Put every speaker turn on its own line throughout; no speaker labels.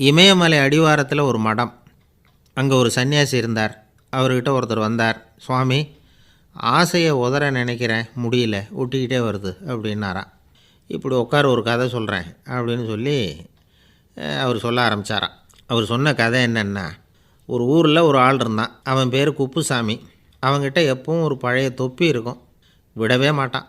இமயமலை அடிவாரத்தில் ஒரு மடம். அங்கே ஒரு சன்னியாசி இருந்தார். அவர்கிட்ட ஒருத்தர் வந்தார். சுவாமி, ஆசையை உதற நினைக்கிறேன், முடியல, ஒட்டிக்கிட்டே வருது அப்படின்னாராம். இப்படி உட்கார, ஒரு கதை சொல்கிறேன் அப்படின்னு சொல்லி அவர் சொல்ல ஆரம்பித்தாராம். அவர் சொன்ன கதை என்னென்னா, ஒரு ஊரில் ஒரு ஆள் இருந்தான். அவன் பேர் குப்புசாமி. அவன்கிட்ட எப்பவும் ஒரு பழைய தொப்பி இருக்கும், விடவே மாட்டான்.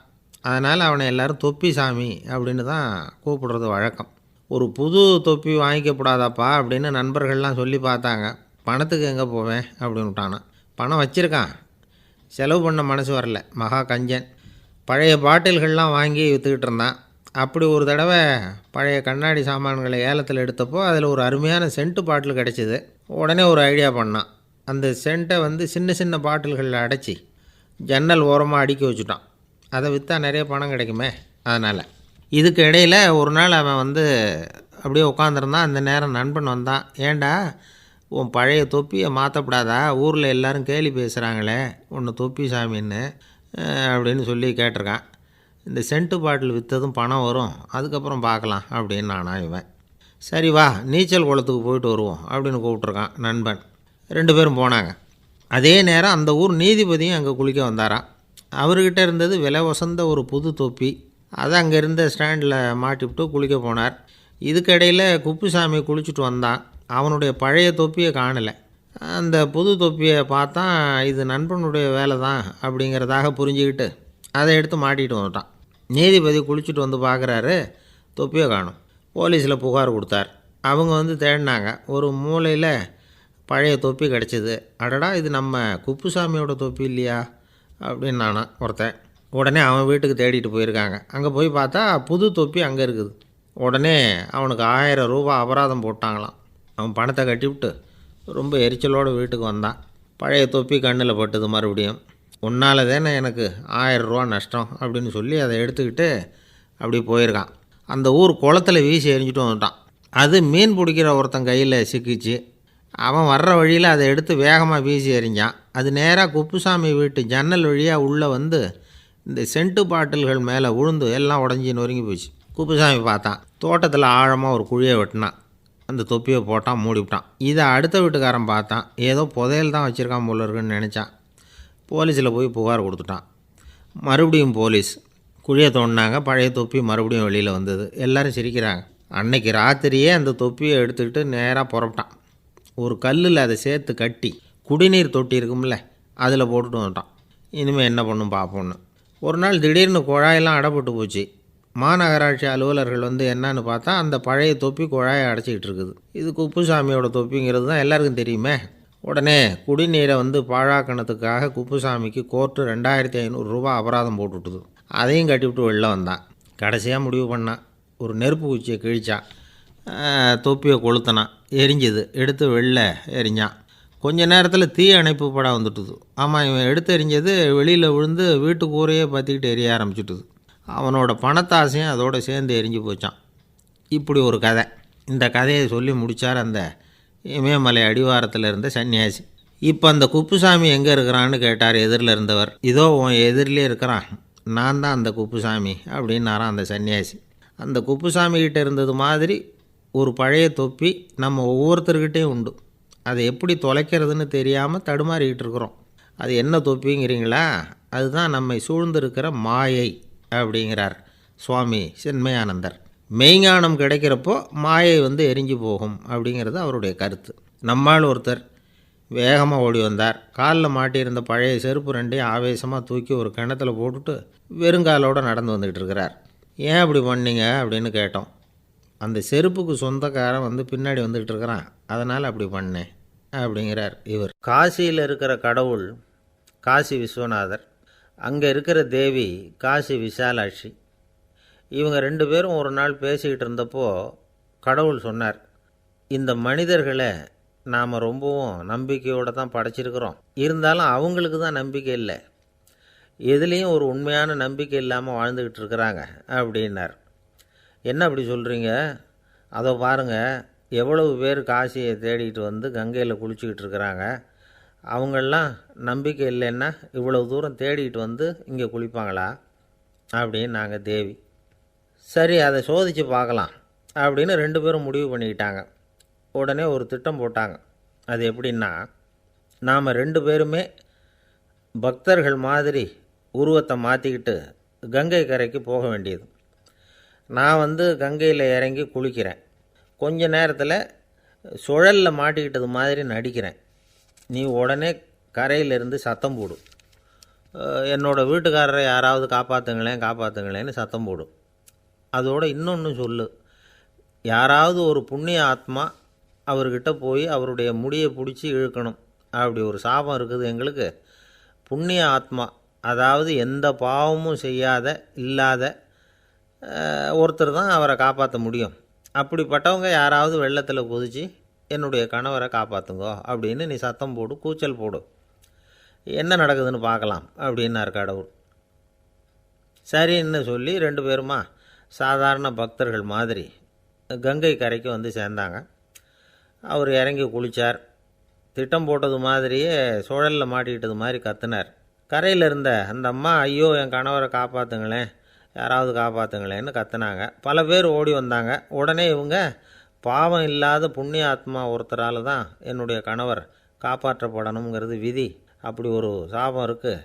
அதனால் அவனை எல்லோரும் தொப்பி சாமி அப்படின்னு தான் கூப்பிடுறது வழக்கம். ஒரு புது தொப்பி வாங்கிக்கப்படாதாப்பா அப்படின்னு நண்பர்கள்லாம் சொல்லி பார்த்தாங்க. பணத்துக்கு எங்கே போவேன் அப்படின்னு விட்டானான். பணம் வச்சுருக்கான், செலவு பண்ண மனசு வரல. மகா கஞ்சன். பழைய பாட்டில்கள்லாம் வாங்கி விற்றுக்கிட்டு இருந்தான். அப்படி ஒரு தடவை பழைய கண்ணாடி சாமான்களை ஏலத்தில் எடுத்தப்போ அதில் ஒரு அருமையான சென்ட்டு பாட்டில் கிடச்சிது. உடனே ஒரு ஐடியா பண்ணான். அந்த சென்ட்டை சின்ன சின்ன பாட்டில்களில் அடைச்சி ஜன்னல் ஓரமாக அடுக்கி வச்சுட்டான். அதை விற்றா நிறைய பணம் கிடைக்குமே. அதனால் இதுக்கு இடையில் ஒரு நாள் அவன் அப்படியே உட்காந்துருந்தான். அந்த நேரம் நண்பன் வந்தான். ஏண்டா, உன் பழைய தொப்பியை மாற்றப்படாதா? ஊரில் எல்லோரும் கேலி பேசுகிறாங்களே உன்னை தொப்பி சாமின்னு அப்படின்னு சொல்லி கேட்டிருக்கான். இந்த சென்ட்டு பாட்டில் விற்றதும் பணம் வரும், அதுக்கப்புறம் பார்க்கலாம் அப்படின்னு நானா இவன். சரி வா, நீச்சல் குளத்துக்கு போயிட்டு வருவோம் அப்படின்னு கூப்பிட்ருக்கான் நண்பன். 2 பேரும் போனாங்க. அதே நேரம் அந்த ஊர் நீதிபதியும் அங்கே குளிக்க வந்தாராம். அவர்கிட்ட இருந்தது விலை வசந்த ஒரு புது தொப்பி. அதை அங்கே இருந்த ஸ்டாண்டில் மாட்டிவிட்டு குளிக்க போனார். இதுக்கிடையில் குப்புசாமி குளிச்சுட்டு வந்தான். அவனுடைய பழைய தொப்பியை காணலை. அந்த புது தொப்பியை பார்த்தா இது நண்பனுடைய வேலை தான் அப்படிங்கிறதாக புரிஞ்சுக்கிட்டு அதை எடுத்து மாட்டிகிட்டு வந்துட்டான். நீதிபதி குளிச்சுட்டு வந்து பார்க்குறாரு, தொப்பியை காணும். போலீஸில் புகார் கொடுத்தார். அவங்க தேடினாங்க. ஒரு மூலையில் பழைய தொப்பி கிடச்சிது. அடடா, இது நம்ம குப்புசாமியோட தொப்பி இல்லையா அப்படின்னு நானா ஒருத்தன். உடனே அவன் வீட்டுக்கு தேடிட்டு போயிருக்காங்க. அங்கே போய் பார்த்தா புது தொப்பி அங்கே இருக்குது. உடனே அவனுக்கு 1000 ரூபா அபராதம் போட்டாங்களாம். அவன் பணத்தை கட்டிவிட்டு ரொம்ப எரிச்சலோடு வீட்டுக்கு வந்தான். பழைய தொப்பி கண்ணில் பட்டுது. மறுபடியும், உன்னால் தானே எனக்கு 1000 ரூபா நஷ்டம் அப்படின்னு சொல்லி அதை எடுத்துக்கிட்டு அப்படி போயிருக்கான். அந்த ஊர் குளத்தில் வீசி எரிஞ்சிட்டு வந்துட்டான். அது மீன் பிடிக்கிற ஒருத்தன் கையில் சிக்கிச்சு. அவன் வர்ற வழியில் அதை எடுத்து வேகமாக வீசி எறிஞ்சான். அது நேராக குப்புசாமி வீட்டு ஜன்னல் வழியாக உள்ளே இந்த சென்ட்டு பாட்டில்கள் மேலே விழுந்து எல்லாம் உடஞ்சி நொறுங்கி போச்சு. குப்புசாமி பார்த்தான். தோட்டத்தில் ஆழமாக ஒரு குழியை வெட்டினான். அந்த தொப்பியை போட்டான், மூடிவிட்டான். இதை அடுத்த வீட்டுக்காரன் பார்த்தான். ஏதோ புதையல் தான் வச்சுருக்கான் போல இருக்குன்னு நினச்சான். போலீஸில் போய் புகார் கொடுத்துட்டான். மறுபடியும் போலீஸ் குழியை தோண்டினாங்க. பழைய தொப்பி மறுபடியும் வெளியில் வந்தது. எல்லோரும் சிரிக்கிறாங்க. அன்னைக்கு ராத்திரியே அந்த தொப்பியை எடுத்துக்கிட்டு நேராக புறப்பட்டான். ஒரு கல்லில் அதை சேர்த்து கட்டி குடிநீர் தொட்டி இருக்கும்ல, அதில் போட்டுட்டு வந்துட்டான். இனிமேல் என்ன பண்ணும் பார்ப்போன்னு. ஒரு நாள் திடீர்னு குழாயெல்லாம் அடைப்பட்டு போச்சு. மாநகராட்சி அலுவலர்கள் என்னன்னு பார்த்தா அந்த பழைய தொப்பி குழாயை அடைச்சிக்கிட்டு இருக்குது. இது குப்புசாமியோட தொப்பிங்கிறது தான் எல்லாருக்கும் தெரியுமே. உடனே குடிநீரை பாழாக்கணத்துக்காக குப்புசாமிக்கு கோர்ட்டு 2500 ரூபா அபராதம் போட்டுவிட்டுது. அதையும் கட்டிவிட்டு வெளில வந்தான். கடைசியாக முடிவு பண்ணான். ஒரு நெருப்பு குச்சியை கிழிச்சான். தொப்பியை கொளுத்தினான். எரிஞ்சுது. எடுத்து வெளில எரிஞ்சான். கொஞ்ச நேரத்தில் தீ அணைப்பு படம் வந்துட்டுது. ஆமாம், இவன் எடுத்து எரிஞ்சது வெளியில் விழுந்து வீட்டு கூரையே பற்றிக்கிட்டு எரிய ஆரம்பிச்சுட்டுது. அவனோட பணத்தாசையும் அதோடு சேர்ந்து எரிஞ்சு போச்சான். இப்படி ஒரு கதை. இந்த கதையை சொல்லி முடித்தார் அந்த இமயமலை அடிவாரத்தில் இருந்த சன்னியாசி. இப்போ அந்த குப்புசாமி எங்கே இருக்கிறான்னு கேட்டார் எதிரில் இருந்தவர். இதோ உன் எதிரிலே இருக்கிறான், நான் தான் அந்த குப்புசாமி அப்படின்னாரான் அந்த சன்னியாசி. அந்த குப்புசாமிகிட்ட இருந்தது மாதிரி ஒரு பழைய தொப்பி நம்ம ஒவ்வொருத்தர்கிட்டையும் உண்டு. அதை எப்படி தொலைக்கிறதுன்னு தெரியாமல் தடுமாறிக்கிட்டு இருக்கிறோம். அது என்ன தொப்பிங்கிறீங்களா? அதுதான் நம்மை சூழ்ந்திருக்கிற மாயை அப்படிங்கிறார் சுவாமி சின்மயானந்தர். மெய்ஞானம் கிடைக்கிறப்போ மாயை எரிஞ்சு போகும் அப்படிங்கிறது அவருடைய கருத்து. நம்மால் ஒருத்தர் வேகமாக ஓடி வந்தார். காலில் மாட்டியிருந்த பழைய செருப்பு 2ஐயும் ஆவேசமாக தூக்கி ஒரு கிணத்துல போட்டுட்டு வெறுங்காலோடு நடந்து வந்துக்கிட்டு இருக்கிறார். ஏன் அப்படி பண்ணீங்க அப்படின்னு கேட்டோம். அந்த செருப்புக்கு சொந்தக்காரன் பின்னாடி வந்துக்கிட்டு இருக்கிறான், அதனால் அப்படி பண்ணேன் அப்படிங்கிறார் இவர். காசியில் இருக்கிற கடவுள் காசி விஸ்வநாதர், அங்கே இருக்கிற தேவி காசி விசாலாட்சி. இவங்க 2 பேரும் ஒரு நாள் பேசிக்கிட்டு இருந்தப்போ கடவுள் சொன்னார், இந்த மனிதர்களை நாம் ரொம்பவும் நம்பிக்கையோடு தான் படைச்சிருக்கிறோம், இருந்தாலும் அவங்களுக்கு தான் நம்பிக்கை இல்லை, எதுலேயும் ஒரு உண்மையான நம்பிக்கை இல்லாமல் வாழ்ந்துக்கிட்டு இருக்கிறாங்க அப்படின்னார். என்ன அப்படி சொல்கிறீங்க? அதை பாருங்கள், எவ்வளவு பேர் காசியை தேடிட்டு கங்கையில் குளிச்சுக்கிட்டு இருக்கிறாங்க, அவங்களெலாம் நம்பிக்கை இல்லைன்னா இவ்வளவு தூரம் தேடிட்டு இங்கே குளிப்பாங்களா அப்படின்னு நாங்கள் தேவி. சரி, அதை சோதித்து பார்க்கலாம் அப்படின்னு 2 பேரும் முடிவு பண்ணிக்கிட்டாங்க. உடனே ஒரு திட்டம் போட்டாங்க. அது எப்படின்னா, நாம் 2 பேருமே பக்தர்கள் மாதிரி உருவத்தை மாற்றிக்கிட்டு கங்கை கரைக்கு போக வேண்டியது. நான் கங்கையில் இறங்கி குளிக்கிறேன். கொஞ்ச நேரத்தில் சுழலில் மாட்டிக்கிட்டது மாதிரி நடிக்கிறேன். நீ உடனே கரையிலிருந்து சத்தம் போடு, என்னோடய வீட்டுக்காரரை யாராவது காப்பாற்றுங்களேன் காப்பாற்றுங்களேன்னு சத்தம் போடு. அதோடு இன்னொன்று சொல்லு, யாராவது ஒரு புண்ணிய ஆத்மா அவர்கிட்ட போய் அவருடைய முடியை பிடிச்சி இழுக்கணும். அப்படி ஒரு சாபம் இருக்குது எங்களுக்கு. புண்ணிய ஆத்மா, அதாவது எந்த பாவமும் செய்யாத இல்லாத ஒருத்தர் தான் அவரை காப்பாற்ற முடியும். அப்படிப்பட்டவங்க யாராவது வெள்ளத்தில் குதித்து என்னுடைய கணவரை காப்பாற்றுங்கோ அப்படின்னு நீ சத்தம் போடு, கூச்சல் போடு, என்ன நடக்குதுன்னு பார்க்கலாம் அப்படின்னார் கடவுள். சரின்னு சொல்லி 2 பேருமா சாதாரண பக்தர்கள் மாதிரி கங்கை கரைக்கு சேர்ந்தாங்க. அவர் இறங்கி குளித்தார். திட்டம் போட்டது மாதிரியே சுழலில் மாட்டிக்கிட்டது மாதிரி கத்துனார். கரையில் இருந்த அந்த அம்மா, ஐயோ என் கணவரை காப்பாற்றுங்களேன், யாராவது காப்பாற்றுங்களேன்னு கத்துனாங்க. பல பேர் ஓடி வந்தாங்க. உடனே இவங்க, பாவம் இல்லாத புண்ணிய ஆத்மா ஒருத்தரால் தான் என்னுடைய கணவர் காப்பாற்றப்படணுங்கிறது விதி, அப்படி ஒரு சாபம் இருக்குது,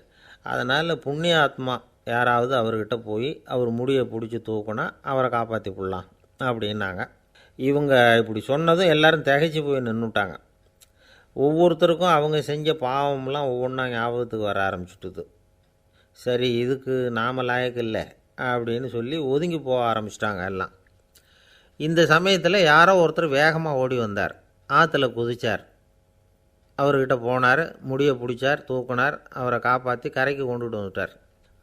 அதனால் புண்ணிய ஆத்மா யாராவது அவர்கிட்ட போய் அவர் முடியை பிடிச்சி தூக்குனா அவரை காப்பாற்றி போடலாம் அப்படின்னாங்க. இவங்க இப்படி சொன்னதும் எல்லோரும் திகைச்சு போய் நின்றுட்டாங்க. ஒவ்வொருத்தருக்கும் அவங்க செஞ்ச பாவம்லாம் ஒவ்வொன்றா ஞாபகத்துக்கு வர ஆரம்பிச்சுட்டுது. சரி, இதுக்கு நாம் லாயக்கு இல்லை அப்படின்னு சொல்லி ஒதுங்கி போக ஆரம்பிச்சிட்டாங்க எல்லாம். இந்த சமயத்தில் யாரோ ஒருத்தர் வேகமாக ஓடி வந்தார். ஆற்றுல குதித்தார். அவர்கிட்ட போனார், முடியை பிடிச்சார், தூக்குனார், அவரை காப்பாற்றி கரைக்கு கொண்டுட்டு வந்துட்டார்.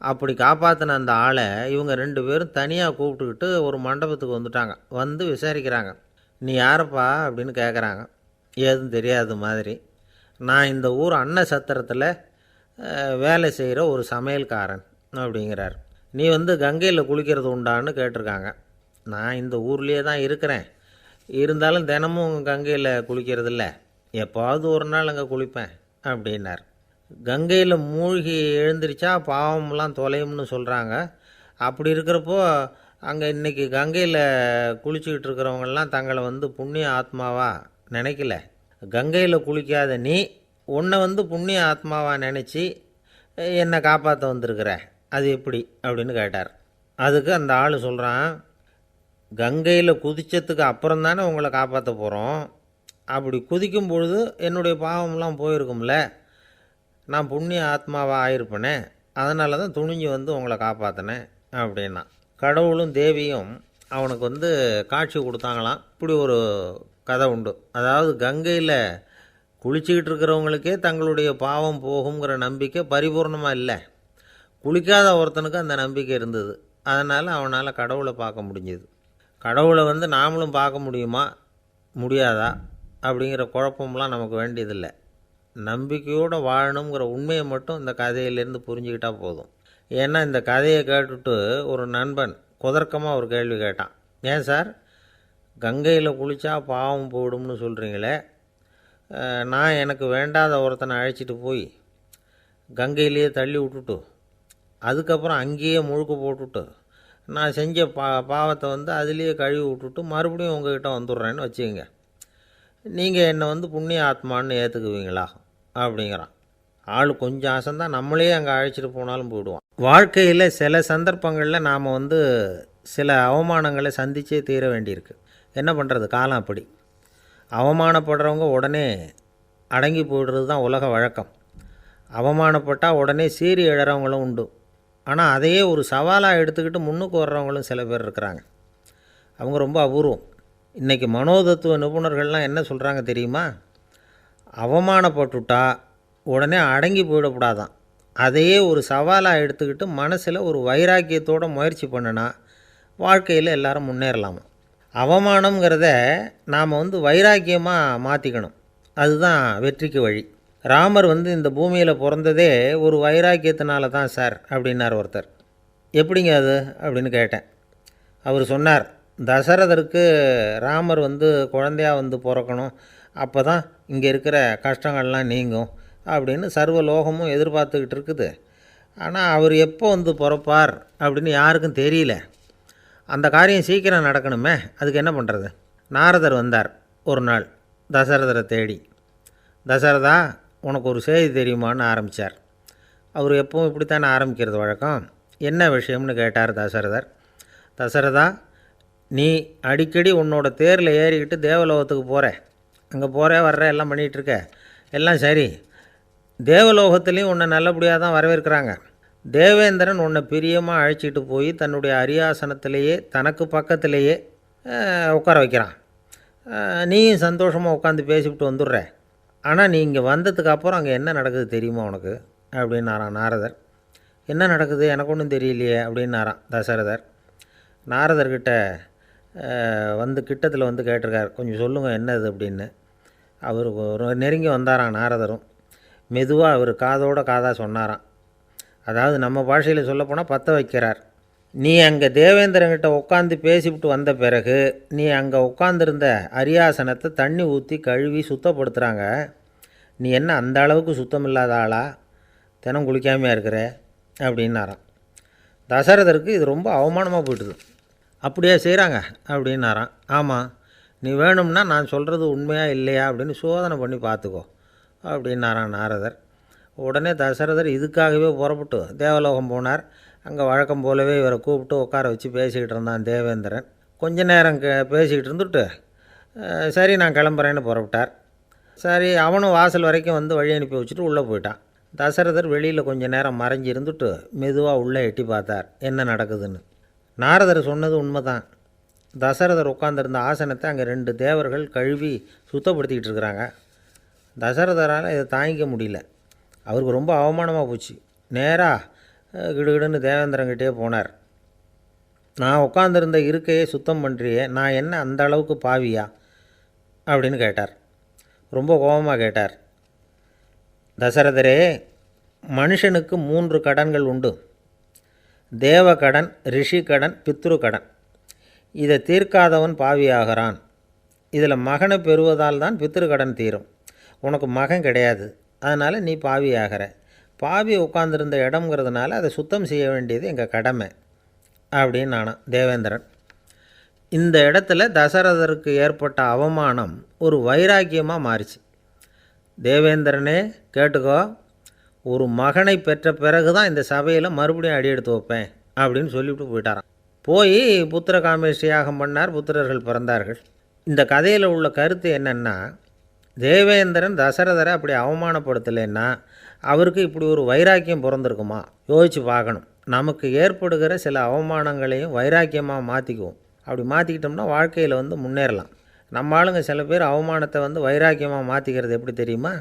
அப்படி காப்பாற்றின அந்த ஆளை இவங்க 2 பேரும் தனியாக கூப்பிட்டுக்கிட்டு ஒரு மண்டபத்துக்கு வந்துட்டாங்க. வந்து விசாரிக்கிறாங்க. நீ யாரப்பா அப்படின்னு கேட்குறாங்க. ஏதும் தெரியாத மாதிரி. நான் இந்த ஊர் அன்ன சத்திரத்தில் வேலை செய்கிற ஒரு சமையல்காரன் அப்படிங்கிறார். நீ கங்கையில் குளிக்கிறது உண்டான்னு கேட்டிருக்காங்க. நான் இந்த ஊர்லேயே தான் இருக்கிறேன், இருந்தாலும் தினமும் கங்கையில் குளிக்கிறதில்ல, எப்போவாவது ஒரு நாள் அங்கே குளிப்பேன் அப்படின்னார். கங்கையில் மூழ்கி எழுந்திரிச்சா பாவம்லாம் தொலையும்னு சொல்கிறாங்க. அப்படி இருக்கிறப்போ அங்கே இன்றைக்கி கங்கையில் குளிச்சுக்கிட்டு இருக்கிறவங்கெல்லாம் தங்களை புண்ணிய ஆத்மாவா நினைக்கல. கங்கையில் குளிக்காத நீ உன்னை புண்ணிய ஆத்மாவா நினச்சி என்னை காப்பாற்ற வந்திருக்கிற, அது எப்படி அப்படின்னு கேட்டார். அதுக்கு அந்த ஆள் சொல்கிறான், கங்கையில் குதித்ததுக்கு அப்புறம் தானே உங்களை காப்பாற்ற போகிறோம். அப்படி குதிக்கும் பொழுது என்னுடைய பாவம்லாம் போயிருக்கும்ல, நான் புண்ணிய ஆத்மாவாக ஆயிருப்பேனே, அதனால தான் துணிஞ்சு உங்களை காப்பாற்றினேன் அப்படின்னா. கடவுளும் தேவியும் அவனுக்கு காட்சி கொடுத்தாங்களாம். இப்படி ஒரு கதை உண்டு. அதாவது கங்கையில் குளிச்சுக்கிட்டு இருக்கிறவங்களுக்கே தங்களுடைய பாவம் போகுங்கிற நம்பிக்கை பரிபூர்ணமாக இல்லை. குளிக்காத ஒருத்தனுக்கு அந்த நம்பிக்கை இருந்தது. அதனால் அவனால் கடவுளை பார்க்க முடிஞ்சது. கடவுளை நாமளும் பார்க்க முடியுமா முடியாதா அப்படிங்கிற குழப்பம்லாம் நமக்கு வேண்டியதில்லை. நம்பிக்கையோடு வாழணுங்கிற உண்மையை மட்டும் இந்த கதையிலேருந்து புரிஞ்சுக்கிட்டால் போதும். ஏன்னா இந்த கதையை கேட்டுட்டு ஒரு நண்பன் குதர்க்கமாக ஒரு கேள்வி கேட்டான். ஏன் சார், கங்கையில் குளித்தா பாவம் போயிடும்னு சொல்கிறீங்களே, நான் எனக்கு வேண்டாத ஒருத்தனை அழைச்சிட்டு போய் கங்கையிலேயே தள்ளி விட்டுட்டு அதுக்கப்புறம் அங்கேயே முழுக்க போட்டுட்டு நான் செஞ்ச பாவத்தை அதுலேயே கழுவி விட்டுட்டு மறுபடியும் உங்ககிட்ட வந்துடுறேன்னு வச்சுக்கோங்க, நீங்கள் என்னை புண்ணிய ஆத்மான்னு ஏற்றுக்குவீங்களா அப்படிங்கிறான். ஆள் கொஞ்சம் ஆசைந்தான், நம்மளே அங்கே அழைச்சிட்டு போனாலும் போயிடுவான். வாழ்க்கையில் சில சந்தர்ப்பங்களில் நாம் சில அவமானங்களை சந்தித்தே தீர வேண்டியிருக்கு. என்ன பண்ணுறது, காலம் அப்படி. அவமானப்படுறவங்க உடனே அடங்கி போய்டுறது தான் உலக வழக்கம். அவமானப்பட்டால் உடனே சீறி எழறவங்களும் உண்டு. ஆனால் அதையே ஒரு சவாலாக எடுத்துக்கிட்டு முன்னுக்கு வர்றவங்களும் சில பேர் இருக்கிறாங்க. அவங்க ரொம்ப அபூர்வம். இன்றைக்கி மனோதத்துவ நிபுணர்கள்லாம் என்ன சொல்கிறாங்க தெரியுமா? அவமானப்பட்டுட்டா உடனே அடங்கி போயிடக்கூடாதான், அதையே ஒரு சவாலாக எடுத்துக்கிட்டு மனசில் ஒரு வைராக்கியத்தோடு முயற்சி பண்ணினா வாழ்க்கையில் எல்லோரும் முன்னேறலாமா. அவமானங்கிறத நாம் வைராக்கியமாக மாற்றிக்கணும், அதுதான் வெற்றிக்கு வழி. ராமர் இந்த பூமியில் பிறந்ததே ஒரு வைராக்கியத்தினால தான் சார் அப்படின்னார் ஒருத்தர். எப்படிங்க அது அப்படின்னு கேட்டேன். அவர் சொன்னார், தசரதருக்கு ராமர் குழந்தையாக பிறக்கணும், அப்போ தான் இங்கே இருக்கிற கஷ்டங்கள்லாம் நீங்கும் அப்படின்னு சர்வ லோகமும் எதிர்பார்த்துக்கிட்டு இருக்குது. ஆனால் அவர் எப்போ பிறப்பார் அப்படின்னு யாருக்கும் தெரியல. அந்த காரியம் சீக்கிரம் நடக்கணுமே, அதுக்கு என்ன பண்ணுறது? நாரதர் வந்தார். ஒரு நாள் தசரதரை தேடி. தசரதா, உனக்கு ஒரு செய்தி தெரியுமான்னு ஆரம்பித்தார். அவர் எப்பவும் இப்படித்தானே ஆரம்பிக்கிறது வழக்கம். என்ன விஷயம்னு கேட்டார் தசரதர். தசரதா, நீ அடிக்கடி உன்னோட தேரில் ஏறிக்கிட்டு தேவலோகத்துக்கு போகிற, அங்கே போகிற வர்ற எல்லாம் பண்ணிகிட்ருக்க, எல்லாம் சரி. தேவலோகத்துலேயும் உன்னை நல்லபடியாக தான் வரவேற்கிறாங்க. தேவேந்திரன் உன்னை பிரியமாக அழைச்சிட்டு போய் தன்னுடைய அரியாசனத்திலேயே தனக்கு பக்கத்திலேயே உட்கார வைக்கிறான். நீயும் சந்தோஷமாக உட்காந்து பேசிவிட்டு வந்துடுற. ஆனால் நீ இங்கே வந்ததுக்கு அப்புறம் அங்கே என்ன நடக்குது தெரியுமா உனக்கு அப்படின்னாரான் நாரதர். என்ன நடக்குது எனக்கு ஒன்றும் தெரியலையே அப்படின்னாரான் தசரதர். நாரதர்கிட்ட கிட்டத்தில் வந்து கேட்டிருக்கார், கொஞ்சம் சொல்லுங்கள் என்னது அப்படின்னு. அவர் நெருங்கி வந்தாரான் நாரதரும். மெதுவாக அவர் காதோட காதாக சொன்னாராம். அதாவது நம்ம பாஷையில் சொல்லப்போனால் பற்ற வைக்கிறார். நீ அங்கே தேவேந்திரங்கிட்ட உட்காந்து பேசிவிட்டு வந்த பிறகு நீ அங்கே உட்காந்துருந்த அரியாசனத்தை தண்ணி ஊற்றி கழுவி சுத்தப்படுத்துகிறாங்க. நீ என்ன அந்த அளவுக்கு சுத்தம் இல்லாத ஆளா? தினம் குளிக்காமையாக இருக்கிற அப்படின்னாராம். தசரதருக்கு இது ரொம்ப அவமானமாக போயிட்டுது. அப்படியே செய்கிறாங்க அப்படின்னாராம். ஆமாம், நீ வேணும்னா நான் சொல்கிறது உண்மையாக இல்லையா அப்படின்னு சோதனை பண்ணி பார்த்துக்கோ அப்படின்னாரான் நாரதர். உடனே தசரதர் இதுக்காகவே புறப்பட்டு தேவலோகம் போனார். அங்கே வழக்கம் போலவே இவரை கூப்பிட்டு உட்கார வச்சு பேசிக்கிட்டு இருந்தான் தேவேந்திரன். கொஞ்ச நேரம் பேசிக்கிட்டு இருந்துட்டு சரி நான் கிளம்புறேன்னு புறப்பட்டார். சரி, அவனும் வாசல் வரைக்கும் வந்து வழி அனுப்பி வச்சுட்டு உள்ளே போயிட்டான். தசரதர் வெளியில் கொஞ்சம் நேரம் மறைஞ்சி இருந்துட்டு மெதுவாக உள்ளே எட்டி பார்த்தார் என்ன நடக்குதுன்னு. நாரதர் சொன்னது உண்மை தான். தசரதர் உட்காந்துருந்த ஆசனத்தை அங்கே 2 தேவர்கள் கழுவி சுத்தப்படுத்திக்கிட்டு இருக்கிறாங்க. தசரதரால் இதை தாங்கிக்க முடியல. அவருக்கு ரொம்ப அவமானமாக போச்சு. நேராக கிடுகிடுன்னு தேவேந்திரங்கிட்டே போனார். நான் உட்காந்துருந்த இருக்கையை சுத்தம் பண்ணுறியே, நான் என்ன அந்த அளவுக்கு பாவியா அப்படின்னு கேட்டார். ரொம்ப கோபமாக கேட்டார். தசரதரே, மனுஷனுக்கு 3 கடன்கள் உண்டு. தேவகடன், ரிஷி கடன், பித்ரு கடன். இதை தீர்க்காதவன் பாவியாகிறான். இதில் மகனை பெறுவதால் தான் பித்ரு கடன் தீரும். உனக்கு மகன் கிடையாது, அதனால் நீ பாவியாகிற. பாவி உட்காந்துருந்த இடம்ங்கிறதுனால அதை சுத்தம் செய்ய வேண்டியது எங்கள் கடமை அப்படின்னு நானான் தேவேந்திரன். இந்த இடத்துல தசரதருக்கு ஏற்பட்ட அவமானம் ஒரு வைராக்கியமாக மாறிச்சு. தேவேந்திரனே கேட்டுக்கோ, ஒரு மகனை பெற்ற பிறகு தான் இந்த சபையில் மறுபடியும் அடி எடுத்து வைப்பேன் அப்படின்னு சொல்லிவிட்டு போயிட்டாரான். போய் புத்திர காமேஷ்டி யாகம் பண்ணார். புத்திரர்கள் பிறந்தார்கள். இந்த கதையில் உள்ள கருத்து என்னென்னா, தேவேந்திரன் தசரதரை அப்படி அவமானப்படுத்தலைன்னா அவருக்கு இப்படி ஒரு வைராக்கியம் பிறந்திருக்குமா? யோசித்து பார்க்கணும். நமக்கு ஏற்படுகிற சில அவமானங்களையும் வைராக்கியமாக மாற்றிக்குவோம். அப்படி மாற்றிக்கிட்டோம்னா வாழ்க்கையில் வந்து முன்னேறலாம். நம்ம ஆளுங்க சில பேர் அவமானத்தை வைராக்கியமாக மாற்றிக்கிறது எப்படி தெரியுமா?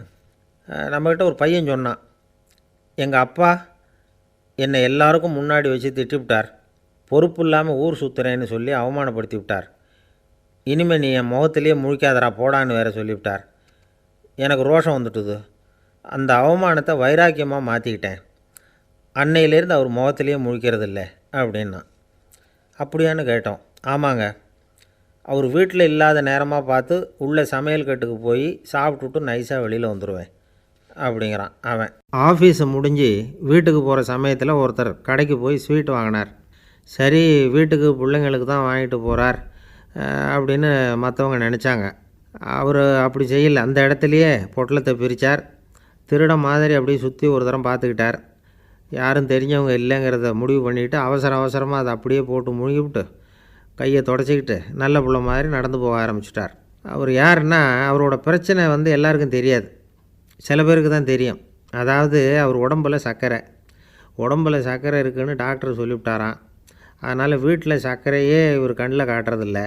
நம்மக்கிட்ட ஒரு பையன் சொன்னான், எங்கள் அப்பா என்னை எல்லாருக்கும் முன்னாடி வச்சு திட்டிவிட்டார், பொறுப்பு இல்லாமல் ஊர் சுற்றுறேன்னு சொல்லி அவமானப்படுத்தி விட்டார். இனிமேல் நீ என் முகத்திலேயே முழிக்காதரா போடான்னு வேறு சொல்லிவிட்டார். எனக்கு ரோஷம் வந்துட்டுது. அந்த அவமானத்தை வைராக்கியமாக மாற்றிக்கிட்டேன். அன்னையிலேருந்து அவர் முகத்திலேயே முழிக்கிறதில்ல அப்படின்னா. அப்படியான்னு கேட்டோம். ஆமாங்க, அவர் வீட்டில் இல்லாத நேரமாக பார்த்து உள்ளே சமையல் கட்டுக்கு போய் சாப்பிட்டுட்டு நைஸாக வெளியில் வந்துடுவேன் அப்படிங்கிறான் அவன். ஆஃபீஸை முடிஞ்சு வீட்டுக்கு போகிற சமயத்தில் ஒருத்தர் கடைக்கு போய் ஸ்வீட் வாங்கினார். சரி, வீட்டுக்கு பிள்ளைங்களுக்கு தான் வாங்கிட்டு போகிறார் அப்படின்னு மற்றவங்க நினச்சாங்க. அவர் அப்படி செய்யலை. அந்த இடத்துலையே பொட்டலத்தை பிரித்தார். திருட மாதிரி அப்படியே சுற்றி ஒரு தரம் பார்த்துக்கிட்டார். யாரும் தெரிஞ்சவங்க இல்லைங்கிறத முடிவு பண்ணிவிட்டு அவசரமாக அதை அப்படியே போட்டு முழுங்கிவிட்டு கையை தொடச்சிக்கிட்டு நல்ல பிள்ளை மாதிரி நடந்து போக ஆரம்பிச்சிட்டார். அவர் யாருன்னா, அவரோட பிரச்சனை எல்லாருக்கும் தெரியாது, சில பேருக்கு தான் தெரியும். அதாவது அவர் உடம்பில் சர்க்கரை இருக்குதுன்னு டாக்டர் சொல்லிவிட்டாராம். அதனால் வீட்டில் சர்க்கரையே இவர் கண்ணில் காட்டுறதில்ல.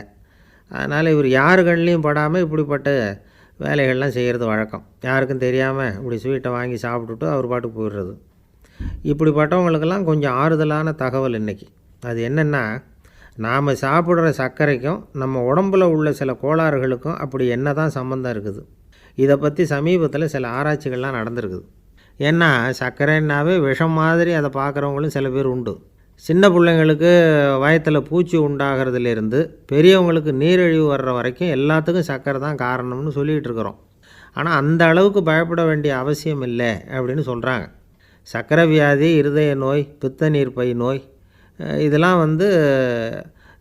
அதனால் இவர் யார் கண்ணிலையும் படாமல் இப்படிப்பட்ட வேலைகள்லாம் செய்கிறது வழக்கம். யாருக்கும் தெரியாமல் இப்படி ஸ்வீட்டை வாங்கி சாப்பிட்டுட்டு அவர் பாட்டுக்கு போயிடுறது. இப்படிப்பட்டவங்களுக்கெல்லாம் கொஞ்சம் ஆறுதலான தகவல் இன்றைக்கி. அது என்னென்னா, நாம் சாப்பிட்ற சர்க்கரைக்கும் நம்ம உடம்பில் உள்ள சில கோளாறுகளுக்கும் அப்படி என்ன தான் சம்மந்தம் இருக்குது. இதை பற்றி சமீபத்தில் சில ஆராய்ச்சிகள்லாம் நடந்திருக்குது. ஏன்னா சர்க்கரைன்னாவே விஷம் மாதிரி அதை பார்க்குறவங்களும் சில பேர் உண்டு. சின்ன பிள்ளைங்களுக்கு வயத்தில் பூச்சி உண்டாகிறதுலேருந்து பெரியவங்களுக்கு நீரிழிவு வர்ற வரைக்கும் எல்லாத்துக்கும் சர்க்கரை தான் காரணம்னு சொல்லிகிட்டு இருக்கிறோம். ஆனால் அந்த அளவுக்கு பயப்பட வேண்டிய அவசியம் இல்லை அப்படின்னு சொல்கிறாங்க. சர்க்கரை வியாதி, இருதய நோய், பித்த நீர்ப்பை நோய், இதெல்லாம்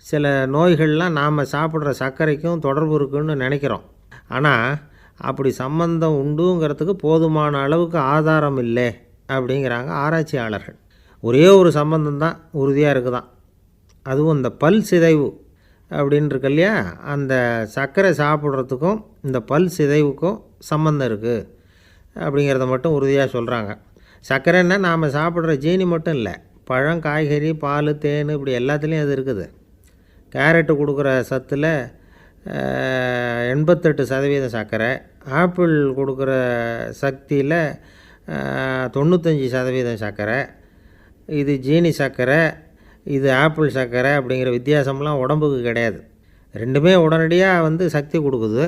சில நோய்கள்லாம் நாம் சாப்பிட்ற சர்க்கரைக்கும் தொடர்பு இருக்குன்னு நினைக்கிறோம். ஆனால் அப்படி சம்பந்தம் உண்டுங்கிறதுக்கு போதுமான அளவுக்கு ஆதாரம் இல்லை அப்படிங்கிறாங்க ஆராய்ச்சியாளர்கள். ஒரே ஒரு சம்பந்தம் தான் உறுதியாக இருக்குதான். அதுவும் இந்த பல் சிதைவு அப்படின்னு இருக்கு இல்லையா, அந்த சர்க்கரை சாப்பிட்றதுக்கும் இந்த பல் சிதைவுக்கும் சம்மந்தம் இருக்குது அப்படிங்கிறத மட்டும் உறுதியாக சொல்கிறாங்க. சர்க்கரைன்னா நாம் சாப்பிட்ற ஜீனி மட்டும் இல்லை, பழம், காய்கறி, பால், தேன், இப்படி எல்லாத்துலேயும் அது இருக்குது. கேரட்டு கொடுக்குற சத்தில் 88% சர்க்கரை, ஆப்பிள் கொடுக்குற சக்தியில் 95% சர்க்கரை. இது ஜீனி சர்க்கரை, இது ஆப்பிள் சர்க்கரை அப்படிங்கிற வித்தியாசம்லாம் உடம்புக்கு கிடையாது. ரெண்டுமே உடனடியாக சக்தி கொடுக்குது.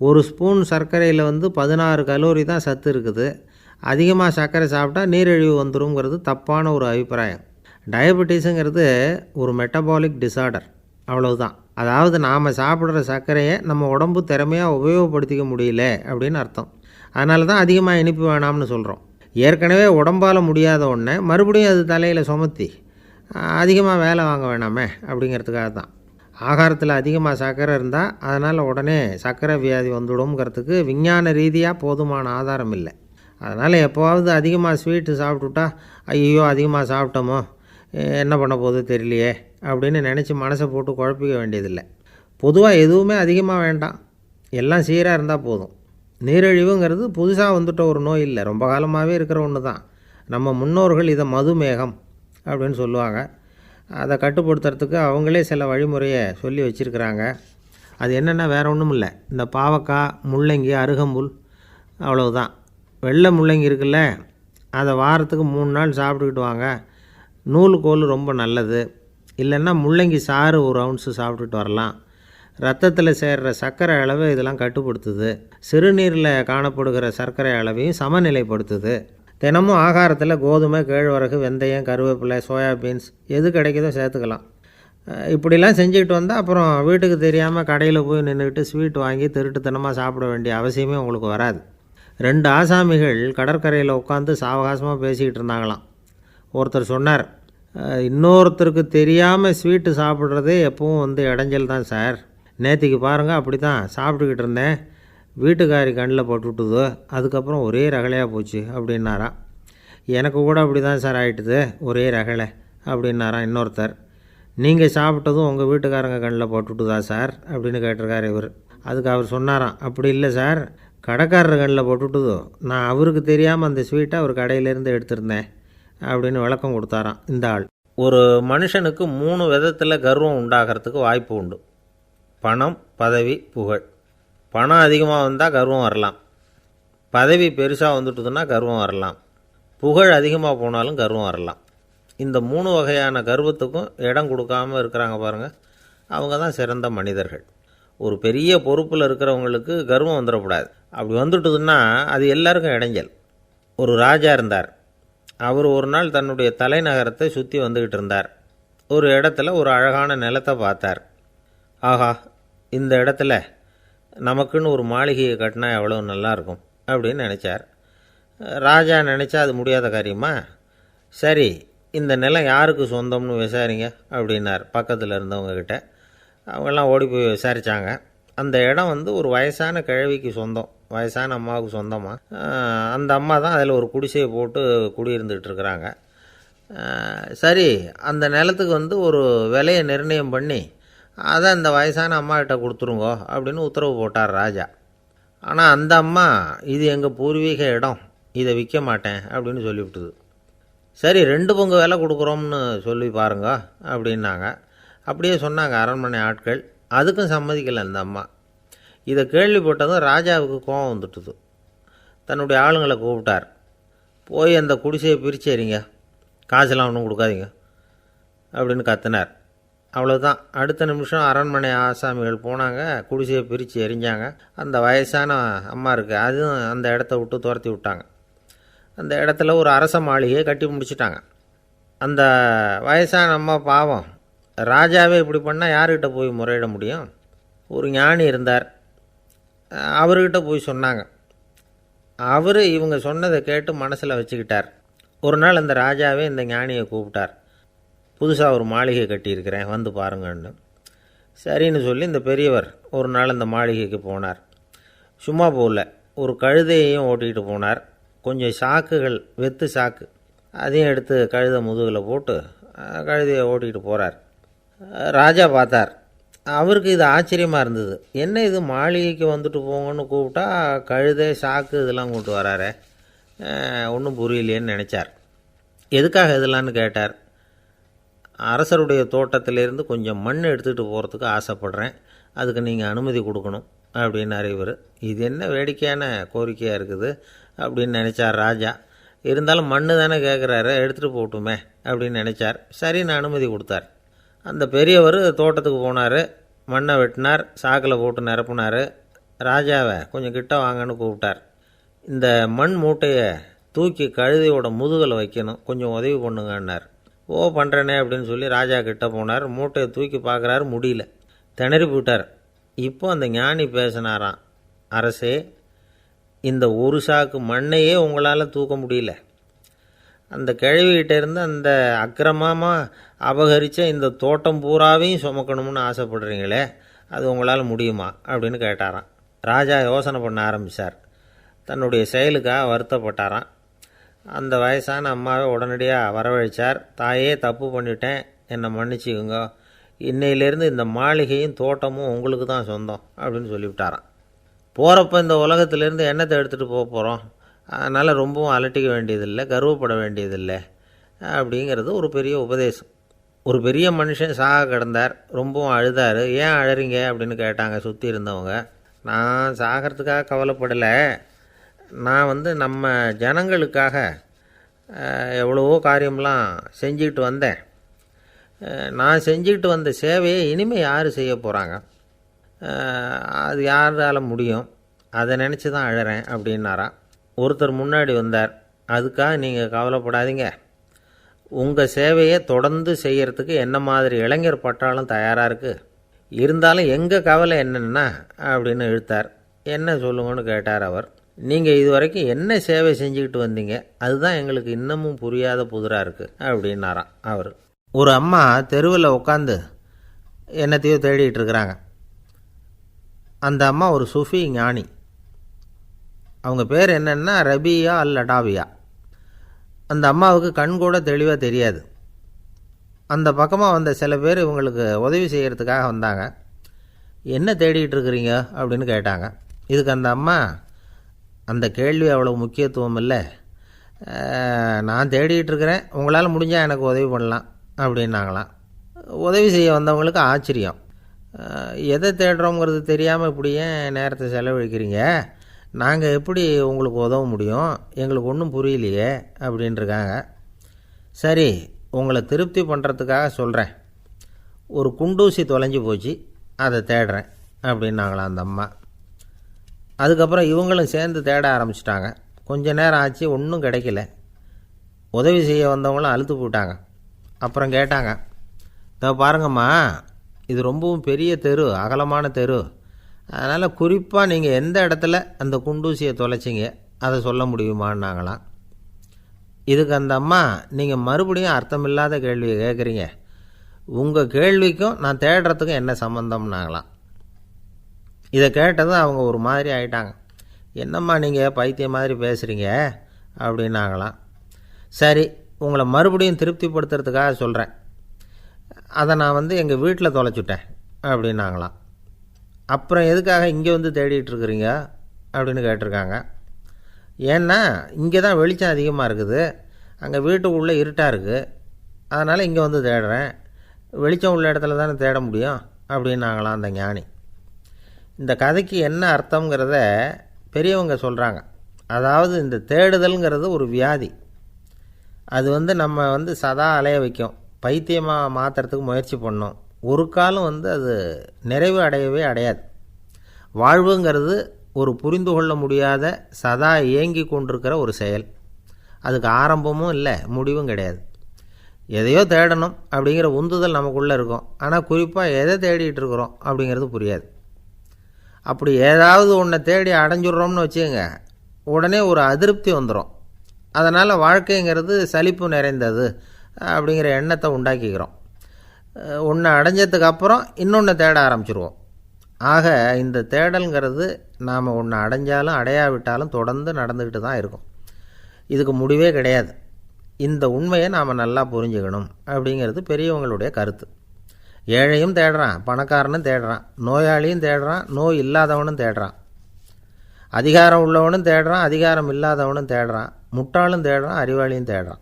ஒரு ஸ்பூன் சர்க்கரையில் 16 கலோரி தான் சத்து இருக்குது. அதிகமாக சர்க்கரை சாப்பிட்டா நீரிழிவு வந்துருங்கிறது தப்பான ஒரு அபிப்பிராயம். டயபெட்டிஸுங்கிறது ஒரு மெட்டபாலிக் டிஸார்டர், அவ்வளவுதான். அதாவது நாம் சாப்பிட்ற சர்க்கரையை நம்ம உடம்பு திறமையாக உபயோகப்படுத்திக்க முடியல அப்படின்னு அர்த்தம். அதனால தான் அதிகமாக இனிப்பு வேணாம்னு சொல்கிறோம். ஏற்கனவே உடம்பால் முடியாத ஒன்றை மறுபடியும் அது தலையில் சுமத்தி அதிகமாக வேலை வாங்க வேணாமே அப்படிங்கிறதுக்காக தான். ஆகாரத்தில் அதிகமாக சர்க்கரை இருந்தால் அதனால் உடனே சர்க்கரை வியாதி வந்துடும்ங்கிறதுக்கு விஞ்ஞான ரீதியாக போதுமான ஆதாரம் இல்லை. அதனால் எப்போவாவது அதிகமாக ஸ்வீட்டு சாப்பிட்டுட்டா ஐயோ அதிகமாக சாப்பிட்டோமோ என்ன பண்ண போகுது தெரியலையே அப்படின்னு நினச்சி மனசை போட்டு குழப்பிக்க வேண்டியதில்லை. பொதுவாக எதுவுமே அதிகமாக வேண்டாம், எல்லாம் சீராக இருந்தால் போதும். நீரிழிவுங்கிறது புதுசாக வந்துட்ட ஒரு நோய் இல்லை, ரொம்ப காலமாகவே இருக்கிற ஒன்று தான். நம்ம முன்னோர்கள் இதை மதுமேகம் அப்படின்னு சொல்லுவாங்க. அதை கட்டுப்படுத்துறதுக்கு அவங்களே சில வழிமுறையை சொல்லி வச்சுருக்கிறாங்க. அது என்னென்னா வேறு ஒன்றும் இல்லை, இந்த பாவக்காய், முள்ளங்கி, அருகம்புல், அவ்வளவுதான். வெள்ளை முள்ளங்கி இருக்குல்ல, அதை வாரத்துக்கு 3 நாள் சாப்பிட்டுக்கிட்டு வாங்க. நூலுக்கோல் ரொம்ப நல்லது. இல்லைன்னா முள்ளங்கி சாறு 1 ounce சாப்பிட்டுட்டு வரலாம். ரத்தத்தில் சேர்கிற சர்க்கரை அளவை இதெல்லாம் கட்டுப்படுத்துது. சிறுநீரில் காணப்படுகிற சர்க்கரை அளவையும் சமநிலைப்படுத்துது. தினமும் ஆகாரத்தில் கோதுமை, கேழ்வரகு, வெந்தயம், கருவேப்பிலை, சோயாபீன்ஸ் எது கிடைக்குதோ சேர்த்துக்கலாம். இப்படிலாம் செஞ்சுக்கிட்டு வந்தால் அப்புறம் வீட்டுக்கு தெரியாமல் கடையில் போய் நின்றுக்கிட்டு ஸ்வீட் வாங்கி திருட்டுத்தனமாக சாப்பிட வேண்டிய அவசியமே உங்களுக்கு வராது. 2 ஆசாமிகள் கடற்கரையில் உட்காந்து சாவகாசமாக பேசிக்கிட்டு இருந்தாங்களாம். ஒருத்தர் சொன்னார், இன்னொருத்தருக்கு தெரியாமல் ஸ்வீட்டு சாப்பிட்றதே எப்பவும் இடைஞ்சல் தான் சார். நேற்றுக்கு பாருங்கள், அப்படி தான் சாப்பிட்டுக்கிட்டு இருந்தேன், வீட்டுக்காரி கண்ணில் போட்டுவிட்டுது, அதுக்கப்புறம் ஒரே ரகலையாக போச்சு அப்படின்னாராம். எனக்கு கூட அப்படி தான் சார் ஆகிட்டுது, ஒரே ரகலை அப்படின்னாராம் இன்னொருத்தர். நீங்கள் சாப்பிட்டதும் உங்கள் வீட்டுக்காரங்க கண்ணில் போட்டுவிட்டுதா சார் அப்படின்னு கேட்டிருக்கார் இவர். அதுக்கு அவர் சொன்னாராம், அப்படி இல்லை சார், கடைக்காரர் கண்ணில் போட்டுவிட்டுதோ, நான் அவருக்கு தெரியாமல் அந்த ஸ்வீட்டை அவர் கடையிலேருந்து எடுத்திருந்தேன் அப்படின்னு விளக்கம் கொடுத்தாராம் இந்த ஆள். ஒரு மனுஷனுக்கு 3 விதத்தில் கர்வம் உண்டாகிறதுக்கு வாய்ப்பு உண்டு. பணம், பதவி, புகழ். பணம் அதிகமாக வந்தால் கர்வம் வரலாம், பதவி பெருசாக வந்துட்டுதுன்னா கர்வம் வரலாம், புகழ் அதிகமாக போனாலும் கர்வம் வரலாம். இந்த 3 வகையான கர்வத்துக்கும் இடம் கொடுக்காமல் இருக்கிறாங்க பாருங்கள், அவங்க தான் சிறந்த மனிதர்கள். ஒரு பெரிய பொறுப்பில் இருக்கிறவங்களுக்கு கர்வம் வந்துடக்கூடாது. அப்படி வந்துட்டுதுன்னா அது எல்லாருக்கும் இடைஞ்சல். ஒரு ராஜா இருந்தார். அவர் ஒரு நாள் தன்னுடைய தலைநகரத்தை சுற்றி வந்துக்கிட்டு இருந்தார். ஒரு இடத்துல ஒரு அழகான நிலத்தை பார்த்தார். ஆஹா, இந்த இடத்துல நமக்குன்னு ஒரு மாளிகையை கட்டினா எவ்வளோ நல்லாயிருக்கும் அப்படின்னு நினச்சார். ராஜா நினச்சா அது முடியாத காரியமா? சரி, இந்த நிலம் யாருக்கு சொந்தம்னு விசாரிங்க அப்படின்னார் பக்கத்தில் இருந்தவங்கக்கிட்ட. அவங்கெல்லாம் ஓடி போய் விசாரித்தாங்க. அந்த இடம் ஒரு வயசான கிழவிக்கு சொந்தம், வயசான அம்மாவுக்கு சொந்தமாக. அந்த அம்மா தான் அதில் ஒரு குடிசையை போட்டு குடியிருந்துகிட்டு இருக்கிறாங்க. சரி, அந்த நிலத்துக்கு ஒரு விலையை நிர்ணயம் பண்ணி அதை அந்த வயசான அம்மாக்கிட்ட கொடுத்துருங்கோ அப்படின்னு உத்தரவு போட்டார் ராஜா. ஆனால் அந்த அம்மா, இது எங்கள் பூர்வீக இடம், இதை விற்க மாட்டேன் அப்படின்னு சொல்லிவிட்டுது. சரி, 2 பங்கு விலை கொடுக்குறோம்னு சொல்லி பாருங்க அப்படின்னாங்க. அப்படியே சொன்னாங்க அரண்மனை ஆட்கள். அதுக்கும் சம்மதிக்கலை அந்த அம்மா. இதை கேள்விப்பட்டதும் ராஜாவுக்கு கோபம் வந்துட்டுது. தன்னுடைய ஆளுங்களை கூப்பிட்டார். போய் அந்த குடிசையை பிரித்து எறிங்க, காசெல்லாம் ஒன்றும் கொடுக்காதீங்க அப்படின்னு கத்தினார். அவ்வளோதான். அடுத்த நிமிஷம் அரண்மனை ஆசாமிகள் போனாங்க, குடிசையை பிரித்து எரிஞ்சாங்க. அந்த வயசான அம்மா இருக்குது, அதுவும் அந்த இடத்த விட்டு துரத்தி விட்டாங்க. அந்த இடத்துல ஒரு அரச மாளிகையை கட்டி முடிச்சிட்டாங்க. அந்த வயசான அம்மா பாவம், ராஜாவே இப்படி பண்ணால் யார்கிட்ட போய் முறையிட முடியும்? ஒரு ஞானி இருந்தார், அவர்கிட்ட போய் சொன்னாங்க. அவர் இவங்க சொன்னதை கேட்டு மனசில் வச்சுக்கிட்டார். ஒரு நாள் அந்த ராஜாவே இந்த ஞானியை கூப்பிட்டார். புதுசாக ஒரு மாளிகை கட்டியிருக்கிறேன், வந்து பாருங்கன்னு. சரின்னு சொல்லி இந்த பெரியவர் ஒரு நாள் அந்த மாளிகைக்கு போனார். சும்மா போகல, ஒரு கழுதையையும் ஓட்டிகிட்டு போனார். கொஞ்சம் சாக்குகள், வெத்து சாக்கு, அதையும் எடுத்து கழுதை முதுகில் போட்டு கழுதையை ஓட்டிகிட்டு போகிறார். ராஜா பார்த்தார். அவருக்கு இது ஆச்சரியமாக இருந்தது. என்ன இது, மாளிகைக்கு வந்துட்டு போங்கன்னு கூப்பிட்டா கழுதை சாக்கு இதெல்லாம் கொண்டு வராரே, ஒன்றும் புரியலையேன்னு நினச்சார். எதுக்காக இதெல்லாம்னு கேட்டார். அரசருடைய தோட்டத்திலேருந்து கொஞ்சம் மண் எடுத்துகிட்டு போகிறதுக்கு ஆசைப்பட்றேன், அதுக்கு நீங்கள் அனுமதி கொடுக்கணும் அப்படின்னாரு இவர். இது என்ன வேடிக்கையான கோரிக்கையாக இருக்குது அப்படின்னு நினச்சார் ராஜா. இருந்தாலும் மண் தானே கேட்குறாரு, எடுத்துகிட்டு போகட்டுமே அப்படின்னு நினச்சார். சரி, நான் அனுமதி கொடுத்தார். அந்த பெரியவர் தோட்டத்துக்கு போனார், மண்ணை வெட்டினார், சாக்கில் போட்டு நிரப்புனார். ராஜாவை கொஞ்சம் கிட்ட வாங்கன்னு கூப்பிட்டார். இந்த மண் மூட்டையை தூக்கி கழுதையோட முதுகில் வைக்கணும், கொஞ்சம் உதவி பண்ணுங்கன்னார். ஓ, பண்ணுறேனே அப்படின்னு சொல்லி ராஜா கிட்ட போனார். மூட்டையை தூக்கி பார்க்குறாரு, முடியல, திணறி போயிட்டார். இப்போ அந்த ஞானி பேசினாராம். அரசே, இந்த ஒரு சாக்கு மண்ணையே உங்களால் தூக்க முடியல, அந்த கிழவிகிட்ட இருந்து அந்த அக்கிரமமாக அபகரித்த இந்த தோட்டம் பூராவையும் சுமக்கணும்னு ஆசைப்படுறீங்களே, அது உங்களால் முடியுமா அப்படின்னு கேட்டாராம். ராஜா யோசனை பண்ண ஆரம்பித்தார். தன்னுடைய செயலுக்காக வருத்தப்பட்டாராம். அந்த வயசான அம்மாவை உடனடியாக வரவழைச்சார். தாயே, தப்பு பண்ணிட்டேன், என்னை மன்னிச்சுக்குங்க, இன்னையிலேருந்து இந்த மாளிகையும் தோட்டமும் உங்களுக்கு தான் சொந்தம் அப்படின்னு சொல்லிவிட்டாராம். போகிறப்ப இந்த உலகத்திலேருந்து எண்ணத்தை எடுத்துகிட்டு போக போகிறோம், அதனால் ரொம்பவும் அலட்டிக்க வேண்டியதில்லை, கர்வப்பட வேண்டியதில்லை அப்படிங்கிறது ஒரு பெரிய உபதேசம். ஒரு பெரிய மனுஷன் சாக கிடந்தார், ரொம்பவும் அழுதார். ஏன் அழறீங்க அப்படின்னு கேட்டாங்க சுற்றி இருந்தவங்க. நான் சாகிறதுக்காக கவலைப்படலை, நான் நம்ம ஜனங்களுக்காக எவ்வளவோ காரியம்லாம் செஞ்சுக்கிட்டு வந்தேன், நான் செஞ்சுக்கிட்டு வந்த சேவையை இனிமேல் யார் செய்ய போகிறாங்க, அது யாரால் முடியும், அதை நினச்சி தான் அழறேன் அப்படின்னாராம். ஒருத்தர் முன்னாடி வந்தார். அதுக்காக நீங்கள் கவலைப்படாதீங்க, உங்கள் சேவையை தொடர்ந்து செய்கிறதுக்கு என்ன மாதிரி இளைஞர் பட்டாலும் தயாராக இருக்குது, இருந்தாலும் எங்கள் கவலை என்னென்னா அப்படின்னு இழுத்தார். என்ன சொல்லுங்கன்னு கேட்டார் அவர். நீங்கள் இது வரைக்கும் என்ன சேவை செஞ்சுக்கிட்டு வந்தீங்க, அதுதான் எங்களுக்கு இன்னமும் புரியாத புதிராக இருக்குது அப்படின்னாராம் அவர். ஒரு அம்மா தெருவில் உட்காந்து என்னத்தையோ தேடிட்டு இருக்கிறாங்க. அந்த அம்மா ஒரு சூஃபி ஞானி. அவங்க பேர் என்னென்னா ரபியா அல் அடாவியா. அந்த அம்மாவுக்கு கண் கூட தெளிவாக தெரியாது. அந்த பக்கமாக வந்த சில பேர் இவங்களுக்கு உதவி செய்கிறதுக்காக வந்தாங்க. என்ன தேடிகிட்டு இருக்கிறீங்க அப்படின்னு கேட்டாங்க. இதுக்கு அந்த அம்மா, அந்த கேள்வி அவ்வளோ முக்கியத்துவம் இல்லை, நான் தேடிகிட்டு இருக்கிறேன், உங்களால் முடிஞ்சால் எனக்கு உதவி பண்ணலாம் அப்படின்னாங்களாம். உதவி செய்ய வந்தவங்களுக்கு ஆச்சரியம். எதை தேடுறோங்கிறது தெரியாமல் இப்படி ஏன் நேரத்தை செலவழிக்கிறீங்க, நாங்கள் எப்படி உங்களுக்கு உதவ முடியும், எங்களுக்கு ஒன்றும் புரியலையே அப்படின்ட்டுருக்காங்க. சரி, உங்களை திருப்தி பண்ணுறதுக்காக சொல்கிறேன், ஒரு குண்டூசி தொலைஞ்சி போச்சு, அதை தேடுறேன் அப்படின்னாங்களாம் அந்த அம்மா. அதுக்கப்புறம் இவங்களும் சேர்ந்து தேட ஆரம்பிச்சிட்டாங்க. கொஞ்ச நேரம் ஆச்சு, ஒன்றும் கிடைக்கல. உதவி செய்ய வந்தவங்களும் அழுத்து போட்டாங்க. அப்புறம் கேட்டாங்க, இதை பாருங்கம்மா, இது ரொம்பவும் பெரிய தெரு, அகலமான தெரு, அதனால் குறிப்பாக நீங்கள் எந்த இடத்துல அந்த குண்டூசியை தொலைச்சிங்க அதை சொல்ல முடியுமான்னாங்களாம். இதுக்கு அந்த அம்மா, நீங்கள் மறுபடியும் அர்த்தமில்லாத கேள்வியை கேட்குறீங்க, உங்கள் கேள்விக்கும் நான் தேடுறதுக்கும் என்ன சம்மந்தம்னாங்களாம். இதை கேட்டதும் அவங்க ஒரு மாதிரி ஆகிட்டாங்க. என்னம்மா நீங்கள் பைத்தியம் மாதிரி பேசுகிறீங்க அப்படின்னாங்களாம். சரி, உங்களை மறுபடியும் திருப்திப்படுத்துறதுக்காக சொல்கிறேன், அதை நான் எங்கள் வீட்டில் தொலைச்சுட்டேன் அப்படின்னாங்களாம். அப்புறம் எதுக்காக இங்கே தேடிட்டு இருக்கிறீங்க அப்படின்னு கேட்டிருக்காங்க. ஏன்னா இங்கே தான் வெளிச்சம் அதிகமாக இருக்குது, அங்கே வீட்டுக்குள்ளே இருட்டாக இருக்குது, அதனால் இங்கே தேடுறேன், வெளிச்சம் உள்ள இடத்துல தானே தேட முடியும் அப்படின்னாங்களாம் அந்த ஞானி. இந்த கதைக்கு என்ன அர்த்தங்கிறத பெரியவங்க சொல்கிறாங்க. அதாவது இந்த தேடுதல்ங்கிறது ஒரு வியாதி. அது நம்ம சதா அலைய வைக்கும், பைத்தியமாக மாற்றுறதுக்கு முயற்சி பண்ணோம். ஒரு காலம் அது நிறைவு அடையவே அடையாது. வாழ்வுங்கிறது ஒரு புரிந்து கொள்ள முடியாத சதா இயங்கி கொண்டிருக்கிற ஒரு செயல். அதுக்கு ஆரம்பமும் இல்லை, முடிவும் கிடையாது. எதையோ தேடணும் அப்படிங்கிற உந்துதல் நமக்குள்ளே இருக்கும், ஆனால் குறிப்பாக எதை தேடிட்டு இருக்கிறோம் அப்படிங்கிறது புரியாது. அப்படி ஏதாவது ஒன்றை தேடி அடைஞ்சிட்றோம்னு வச்சுக்கோங்க, உடனே ஒரு அதிருப்தி வந்துடும். அதனால் வாழ்க்கைங்கிறது சலிப்பு நிறைந்தது அப்படிங்கிற எண்ணத்தை உண்டாக்கிக்கிறோம். ஒன்று அடைஞ்சதுக்கு அப்புறம் இன்னொன்று தேட ஆரம்பிச்சிருவோம். ஆக இந்த தேடல்ங்கிறது நாம் ஒன்று அடைஞ்சாலும் அடையாவிட்டாலும் தொடர்ந்து நடந்துக்கிட்டு தான் இருக்கும். இதுக்கு முடிவே கிடையாது. இந்த உண்மையை நாம் நல்லா புரிஞ்சுக்கணும் அப்படிங்கிறது பெரியவங்களுடைய கருத்து. ஏழையும் தேடுறான், பணக்காரனும் தேடுறான், நோயாளியும் தேடுறான், நோய் இல்லாதவனும் தேடுறான், அதிகாரம் உள்ளவனும் தேடுறான், அதிகாரம் இல்லாதவனும் தேடுறான், முட்டாளும் தேடுறான், அறிவாளியும் தேடுறான்.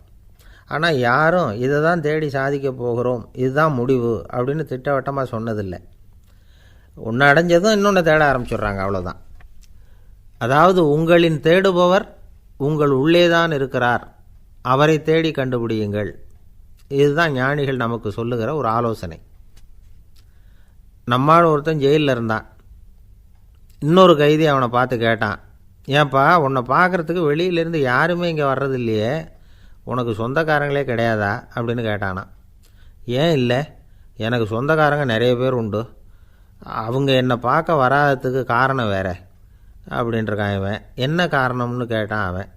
ஆனால் யாரும் இதை தான் தேடி சாதிக்க போகிறோம், இதுதான் முடிவு அப்படின்னு திட்டவட்டமாக சொன்னதில்லை. ஒன்று அடைஞ்சதும் இன்னொன்று தேட ஆரம்பிச்சிடுறாங்க, அவ்வளோதான். அதாவது உங்களின் தேடுபவர் உங்கள் உள்ளே தான் இருக்கிறார், அவரை தேடி கண்டுபிடியுங்கள். இதுதான் ஞானிகள் நமக்கு சொல்லுகிற ஒரு ஆலோசனை. நம்மால் ஒருத்தன் ஜெயிலில் இருந்தான். இன்னொரு கைதி அவனை பார்த்து கேட்டான், ஏன்பா உன்னை பார்க்குறதுக்கு வெளியிலேருந்து யாருமே இங்கே வர்றது இல்லையே, உனக்கு சொந்தக்காரங்களே கிடையாதா அப்படின்னு கேட்டானான். ஏன் இல்லை, எனக்கு சொந்தக்காரங்க நிறைய பேர் உண்டு, அவங்க என்னை பார்க்க வராததுக்கு காரணம் வேறு அப்படின்ட்டுருக்கான் இவன். என்ன காரணம்னு கேட்டான் அவன்.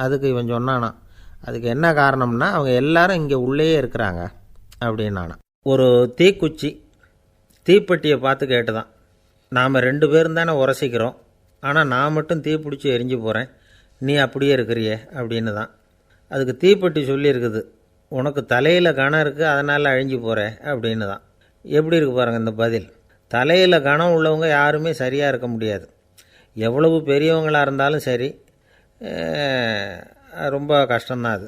அதுக்கு இவன் சொன்னானா, அதுக்கு என்ன காரணம்னா அவங்க எல்லாரும் இங்கே உள்ளேயே இருக்கிறாங்க அப்படின்னானா. ஒரு தீக்குச்சி தீப்பெட்டியை பார்த்து கேட்டுதான், நாம் 2 பேரும் தானே உரசிக்கிறோம், ஆனால் நான் மட்டும் தீப்பிடிச்சி எரிஞ்சு போகிறேன், நீ அப்படியே இருக்கிறியே அப்படின்னு தான். அதுக்கு தீப்பெட்டி சொல்லியிருக்குது, உனக்கு தலையில் கணம் இருக்குது அதனால் அழிஞ்சு போகிற அப்படின்னு தான். எப்படி இருக்கு பாருங்கள் இந்த பதில். தலையில் கணம் உள்ளவங்க யாருமே சரியாக இருக்க முடியாது. எவ்வளவு பெரியவங்களாக இருந்தாலும் சரி, ரொம்ப கஷ்டம்தான் அது.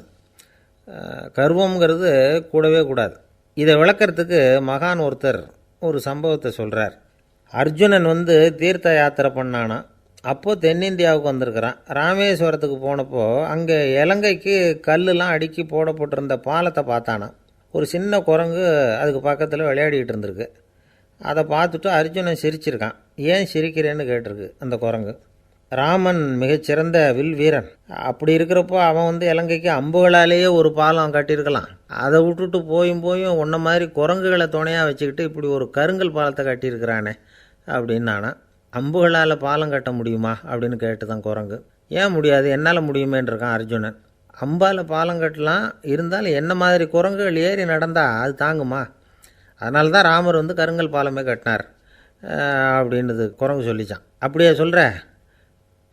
கர்வங்கிறது கூடவே கூடாது. இதை விளக்கிறதுக்கு மகான் ஒருத்தர் ஒரு சம்பவத்தை சொல்கிறார். அர்ஜுனன் தீர்த்த யாத்திரை பண்ணானா. அப்போது தென்னிந்தியாவுக்கு வந்திருக்கிறான். ராமேஸ்வரத்துக்கு போனப்போ அங்கே இலங்கைக்கு கல்லுலாம் அடுக்கி போடப்பட்டிருந்த பாலத்தை பார்த்தானா. ஒரு சின்ன குரங்கு அதுக்கு பக்கத்தில் விளையாடிக்கிட்டு இருந்திருக்கு. அதை பார்த்துட்டு அர்ஜுனன் சிரிச்சிருக்கான். ஏன் சிரிக்கிறேன்னு கேட்டிருக்கு அந்த குரங்கு. ராமன் மிகச்சிறந்த வில் வீரன், அப்படி இருக்கிறப்போ அவன் இலங்கைக்கு அம்புகளாலேயே ஒரு பாலம் கட்டியிருக்கலாம். அதை விட்டுட்டு போயும் உன்ன மாதிரி குரங்குகளை துணையாக வச்சுக்கிட்டு இப்படி ஒரு கருங்கல் பாலத்தை கட்டியிருக்கிறானே அப்படின்னு நானா. அம்புகளால் பாலம் கட்ட முடியுமா அப்படின்னு கேட்டு தான் குரங்கு. ஏன் முடியாது, என்னால் முடியுமேன்னு இருக்கான் அர்ஜுனன். அம்பால் பாலம் கட்டலாம், இருந்தாலும் என்ன மாதிரி குரங்குகள் ஏறி நடந்தால் அது தாங்குமா? அதனால தான் ராமர் கருங்கல் பாலமே கட்டினார் அப்படின்றது குரங்கு சொல்லிச்சான். அப்படியே சொல்கிற,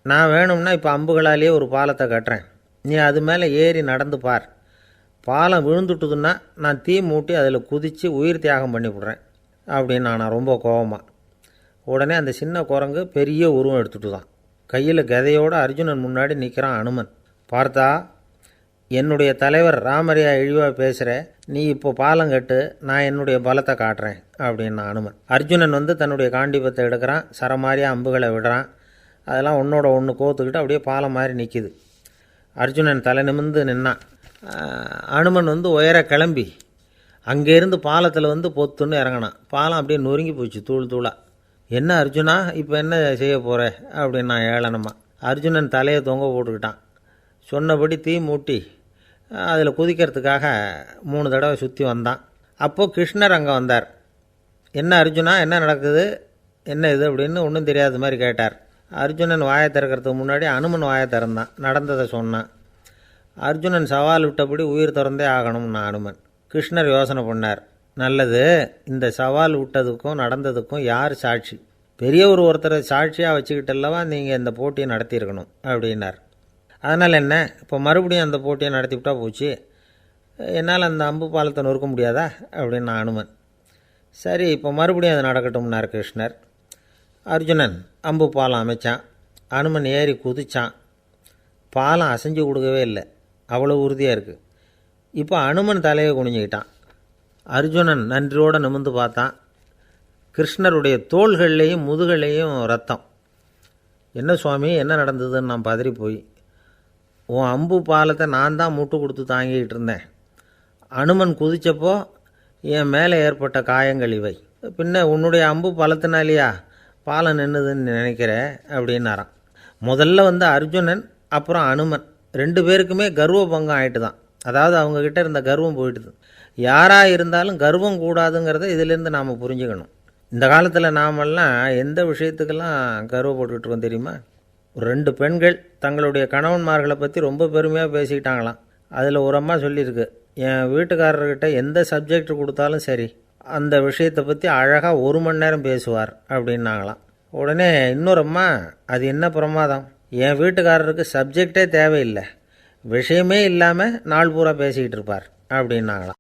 நான் வேணும்னா இப்போ அம்புகளாலேயே ஒரு பாலத்தை கட்டுறேன், நீ அது மேலே ஏறி நடந்து பார். பாலம் விழுந்துட்டுதுன்னா நான் தீ மூட்டி அதில் குதித்து உயிர் தியாகம் பண்ணி விட்றேன் அப்படின்னு நான் ரொம்ப கோபமாக. உடனே அந்த சின்ன குரங்கு பெரிய உருவம் எடுத்துட்டு தான் கையில் கதையோடு அர்ஜுனன் முன்னாடி நிற்கிறான் அனுமன். பார்த்தா, என்னுடைய தலைவர் ராமரையா இழிவாக பேசுகிற, நீ இப்போ பாலம் கட்டு, நான் என்னுடைய பலத்தை காட்டுறேன் அப்படின்னா அனுமன். அர்ஜுனன் தன்னுடைய காண்டிபத்தை எடுக்கிறான், சரமாரியாக அம்புகளை விடுறான். அதெல்லாம் ஒன்றோட ஒன்று கோத்துக்கிட்டு அப்படியே பாலம் மாதிரி நிற்கிது. அர்ஜுனன் தலை நிமிர்ந்து நின்னான். அனுமன் உயர கிளம்பி அங்கேருந்து பாலத்தில் பொத்துன்னு இறங்கினான். பாலம் அப்படியே நொறுங்கி போச்சு தூள் தூளாக. என்ன அர்ஜுனா, இப்போ என்ன செய்ய போகிற அப்படின்னா ஏளனமா. அர்ஜுனன் தலையை தொங்க போட்டுக்கிட்டான். சொன்னபடி தீ மூட்டி அதில் குதிக்கிறதுக்காக 3 தடவை சுற்றி வந்தான். அப்போது கிருஷ்ணர் அங்கே வந்தார். என்ன அர்ஜுனா, என்ன நடக்குது, என்ன இது அப்படின்னு ஒன்றும் தெரியாத மாதிரி கேட்டார். அர்ஜுனன் வாயை திறக்கிறதுக்கு முன்னாடி அனுமன் வாயை திறந்தான், நடந்ததை சொன்னான். அர்ஜுனன் சவால் விட்டபடி உயிர் திறந்தே ஆகணும்னா அனுமன். கிருஷ்ணர் யோசனை பண்ணார். நல்லது, இந்த சவால் விட்டதுக்கும் நடந்ததுக்கும் யார் சாட்சி? பெரியவர் ஒருத்தரை சாட்சியாக வச்சுக்கிட்டல்லவா நீங்கள் இந்த போட்டியை நடத்தியிருக்கணும் அப்படின்னார். அதனால் என்ன, இப்போ மறுபடியும் அந்த போட்டியை நடத்திவிட்டா போச்சு, என்னால் அந்த அம்பு பாலத்தை நொறுக்க முடியாதா அப்படின்னா அனுமன். சரி, இப்போ மறுபடியும் அது நடக்கட்டும்னார் கிருஷ்ணர். அர்ஜுனன் அம்பு பாலம் அமைச்சான். அனுமன் ஏறி குதிச்சான். பாலம் அசைஞ்சு கொடுக்கவே இல்லை, அவ்வளோ உறுதியாக இருக்குது. இப்போ அனுமன் தலையை குனிஞ்சிக்கிட்டான். அர்ஜுனன் நன்றியோடு நிமிர்ந்து பார்த்தான். கிருஷ்ணருடைய தோள்கள்லேயும் முதுகள்லேயும் ரத்தம். என்ன சுவாமி, என்ன நடந்ததுன்னு நான் பதறி போய், உன் அம்பு பாலத்தை நான் தான் மூட்டு கொடுத்து தாங்கிக்கிட்டு இருந்தேன். அனுமன் குதித்தப்போ என் மேலே ஏற்பட்ட காயங்கள் இவை. பின்ன உன்னுடைய அம்பு பலத்தினாலேயா பாலம் நின்றுதுன்னு நினைக்கிற அப்படின்னாரான். முதல்ல அர்ஜுனன் அப்புறம் அனுமன் 2 பேருக்குமே கர்வ பங்கம் ஆகிட்டு தான். அதாவது அவங்கக்கிட்ட இருந்த கர்வம் போயிட்டுது. யாராக இருந்தாலும் கர்வம் கூடாதுங்கிறத இதிலேருந்து நாம் புரிஞ்சுக்கணும். இந்த காலத்தில் நாமெல்லாம் எந்த விஷயத்துக்கெல்லாம் கர்வப்பட்டுக்கிட்டு இருக்கோம் தெரியுமா? 2 பெண்கள் தங்களுடைய கணவன்மார்களை பற்றி ரொம்ப பெருமையாக பேசிக்கிட்டாங்களாம். அதில் ஒரு அம்மா சொல்லியிருக்கு, என் வீட்டுக்காரர்கிட்ட எந்த சப்ஜெக்ட் கொடுத்தாலும் சரி அந்த விஷயத்தை பற்றி அழகாக 1 மணி நேரம் பேசுவார் அப்படின்னாங்களாம். உடனே இன்னொரு அம்மா, அது என்ன பிரமாதம், என் வீட்டுக்காரருக்கு சப்ஜெக்டே தேவையில்லை, விஷயமே இல்லாமல் நாள் பூரா பேசிக்கிட்டு இருப்பார் அப்படின்னாங்களாம்.